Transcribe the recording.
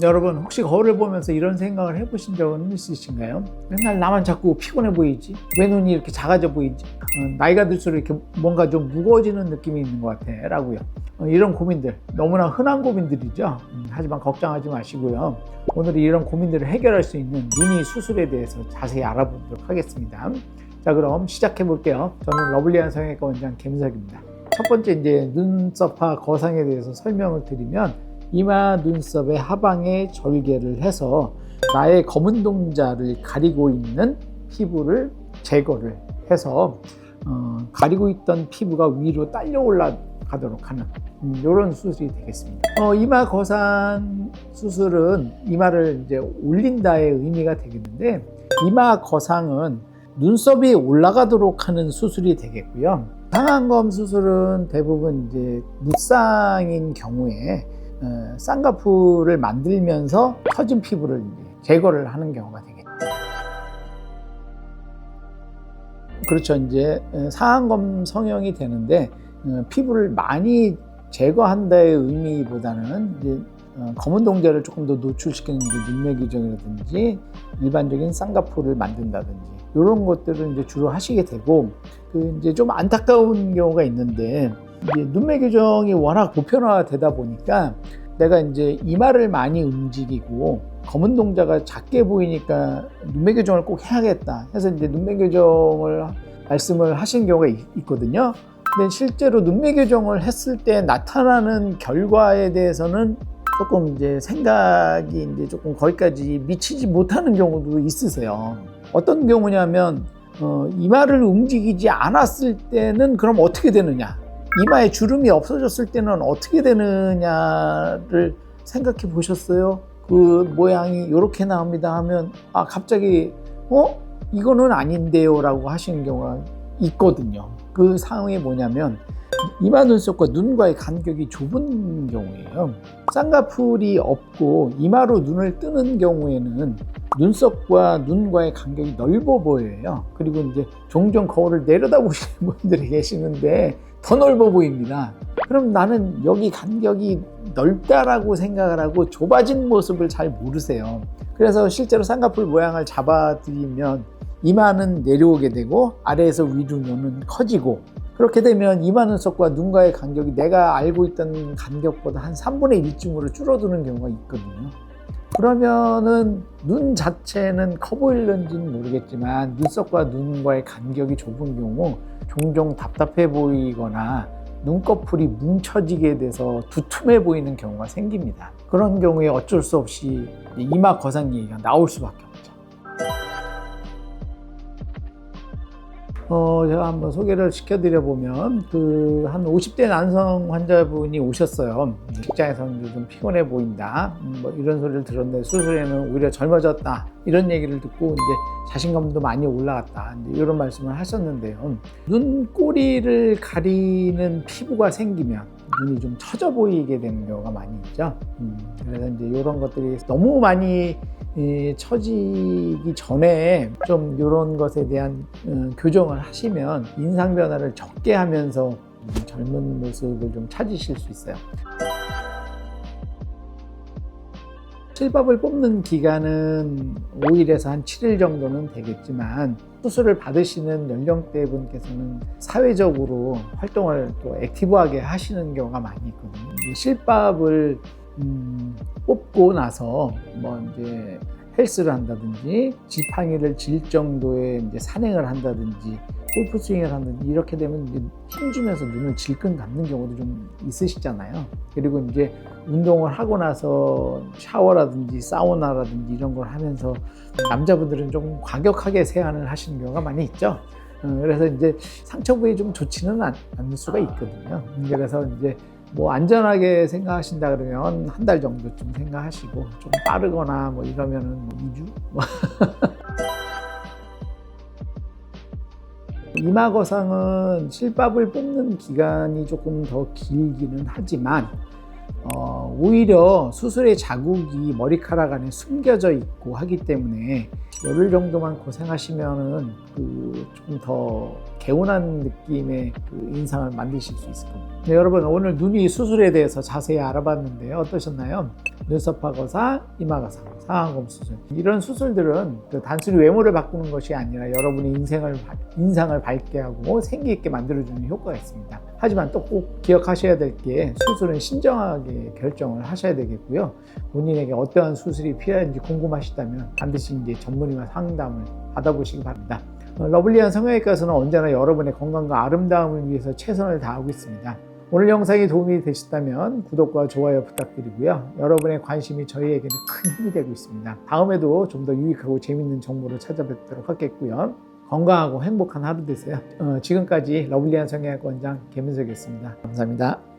여러분 혹시 거울을 보면서 이런 생각을 해보신 적은 있으신가요? 맨날 나만 자꾸 피곤해 보이지? 왜 눈이 이렇게 작아져 보이지? 나이가 들수록 이렇게 뭔가 좀 무거워지는 느낌이 있는 것 같아 라고요. 이런 고민들 너무나 흔한 고민들이죠. 하지만 걱정하지 마시고요. 오늘 이런 고민들을 해결할 수 있는 눈이 수술에 대해서 자세히 알아보도록 하겠습니다. 자, 그럼 시작해 볼게요. 저는 러블리한 성형외과 원장 김석입니다. 첫 번째 이제 눈썹과 거상에 대해서 설명을 드리면, 이마 눈썹의 하방에 절개를 해서 나의 검은 동자를 가리고 있는 피부를 제거를 해서 가리고 있던 피부가 위로 딸려 올라가도록 하는 이런 수술이 되겠습니다. 이마 거상 수술은 이마를 이제 올린다의 의미가 되겠는데, 이마 거상은 눈썹이 올라가도록 하는 수술이 되겠고요. 상안검 수술은 대부분 이제 무쌍인 경우에 쌍꺼풀을 만들면서 터진 피부를 제거를 하는 경우가 되겠죠. 그렇죠. 이제 상안검 성형이 되는데 피부를 많이 제거한다의 의미보다는 이제 검은 동자를 조금 더 노출시키는 눈매 교정이라든지 일반적인 쌍꺼풀을 만든다든지 이런 것들을 이제 주로 하시게 되고, 이제 좀 안타까운 경우가 있는데, 이제 눈매 교정이 워낙 보편화되다 보니까 내가 이제 이마를 많이 움직이고 검은 동자가 작게 보이니까 눈매 교정을 꼭 해야겠다 해서 이제 눈매 교정을 말씀을 하신 경우가 있거든요. 근데 실제로 눈매 교정을 했을 때 나타나는 결과에 대해서는 조금 이제 생각이 이제 조금 거기까지 미치지 못하는 경우도 있으세요. 어떤 경우냐면 이마를 움직이지 않았을 때는 그럼 어떻게 되느냐, 이마에 주름이 없어졌을 때는 어떻게 되느냐를 생각해 보셨어요? 그 모양이 이렇게 나옵니다 하면 갑자기 이거는 아닌데요 라고 하시는 경우가 있거든요. 그 상황이 뭐냐면 이마 눈썹과 눈과의 간격이 좁은 경우예요. 쌍꺼풀이 없고 이마로 눈을 뜨는 경우에는 눈썹과 눈과의 간격이 넓어 보여요. 그리고 이제 종종 거울을 내려다보시는 분들이 계시는데 더 넓어 보입니다. 그럼 나는 여기 간격이 넓다라고 생각을 하고 좁아진 모습을 잘 모르세요. 그래서 실제로 쌍꺼풀 모양을 잡아드리면 이마는 내려오게 되고 아래에서 위로 눈은 커지고, 그렇게 되면 이마 눈썹과 눈과의 간격이 내가 알고 있던 간격보다 한 3분의 1쯤으로 줄어드는 경우가 있거든요. 그러면은 눈 자체는 커 보일는지는 모르겠지만 눈썹과 눈과의 간격이 좁은 경우 종종 답답해 보이거나 눈꺼풀이 뭉쳐지게 돼서 두툼해 보이는 경우가 생깁니다. 그런 경우에 어쩔 수 없이 이마 거상 얘기가 나올 수밖에 없죠. 제가 한번 소개를 시켜드려보면, 한 50대 남성 환자분이 오셨어요. 직장에서는 좀 피곤해 보인다, 뭐 이런 소리를 들었는데 수술에는 오히려 젊어졌다, 이런 얘기를 듣고 이제 자신감도 많이 올라갔다, 이제 이런 말씀을 하셨는데요. 눈꼬리를 가리는 피부가 생기면 눈이 좀 처져 보이게 되는 경우가 많이 있죠. 그래서 이제 이런 것들이 너무 많이 처지기 전에 좀 이런 것에 대한 교정을 하시면 인상 변화를 적게 하면서 젊은 모습을 좀 찾으실 수 있어요. 실밥을 뽑는 기간은 5일에서 한 7일 정도는 되겠지만, 수술을 받으시는 연령대 분께서는 사회적으로 활동을 또 액티브하게 하시는 경우가 많이 있거든요. 실밥을 뽑고 나서 뭐 이제 헬스를 한다든지 지팡이를 질 정도의 이제 산행을 한다든지 골프 스윙을 한다든지 이렇게 되면 이제 힘주면서 눈을 질끈 감는 경우도 좀 있으시잖아요. 그리고 이제 운동을 하고 나서 샤워라든지 사우나라든지 이런 걸 하면서 남자분들은 좀 과격하게 세안을 하시는 경우가 많이 있죠. 그래서 이제 상처 부위 좀 좋지는 않을 수가 있거든요. 그래서 이제 뭐 안전하게 생각하신다 그러면 한 달 정도쯤 생각하시고, 좀 빠르거나 뭐 이러면은 2주? 이마 거상은 실밥을 뽑는 기간이 조금 더 길기는 하지만 오히려 수술의 자국이 머리카락 안에 숨겨져 있고 하기 때문에 열흘 정도만 고생하시면은 조금 더 개운한 느낌의 인상을 만드실 수 있을 겁니다. 네, 여러분 오늘 눈이 수술에 대해서 자세히 알아봤는데요. 어떠셨나요? 눈썹 화거사, 이마 가사, 상안검 수술. 이런 수술들은 단순히 외모를 바꾸는 것이 아니라 여러분의 인상을 밝게 하고 생기 있게 만들어주는 효과가 있습니다. 하지만 또 꼭 기억하셔야 될 게 수술은 신중하게 결정을 하셔야 되겠고요. 본인에게 어떠한 수술이 필요한지 궁금하시다면 반드시 이제 전문의와 상담을 받아보시기 바랍니다. 러블리한 성형외과에서는 언제나 여러분의 건강과 아름다움을 위해서 최선을 다하고 있습니다. 오늘 영상이 도움이 되셨다면 구독과 좋아요 부탁드리고요. 여러분의 관심이 저희에게는 큰 힘이 되고 있습니다. 다음에도 좀 더 유익하고 재밌는 정보를 찾아뵙도록 하겠고요. 건강하고 행복한 하루 되세요. 지금까지 러블리한 성형외과 원장 김윤석이었습니다. 감사합니다.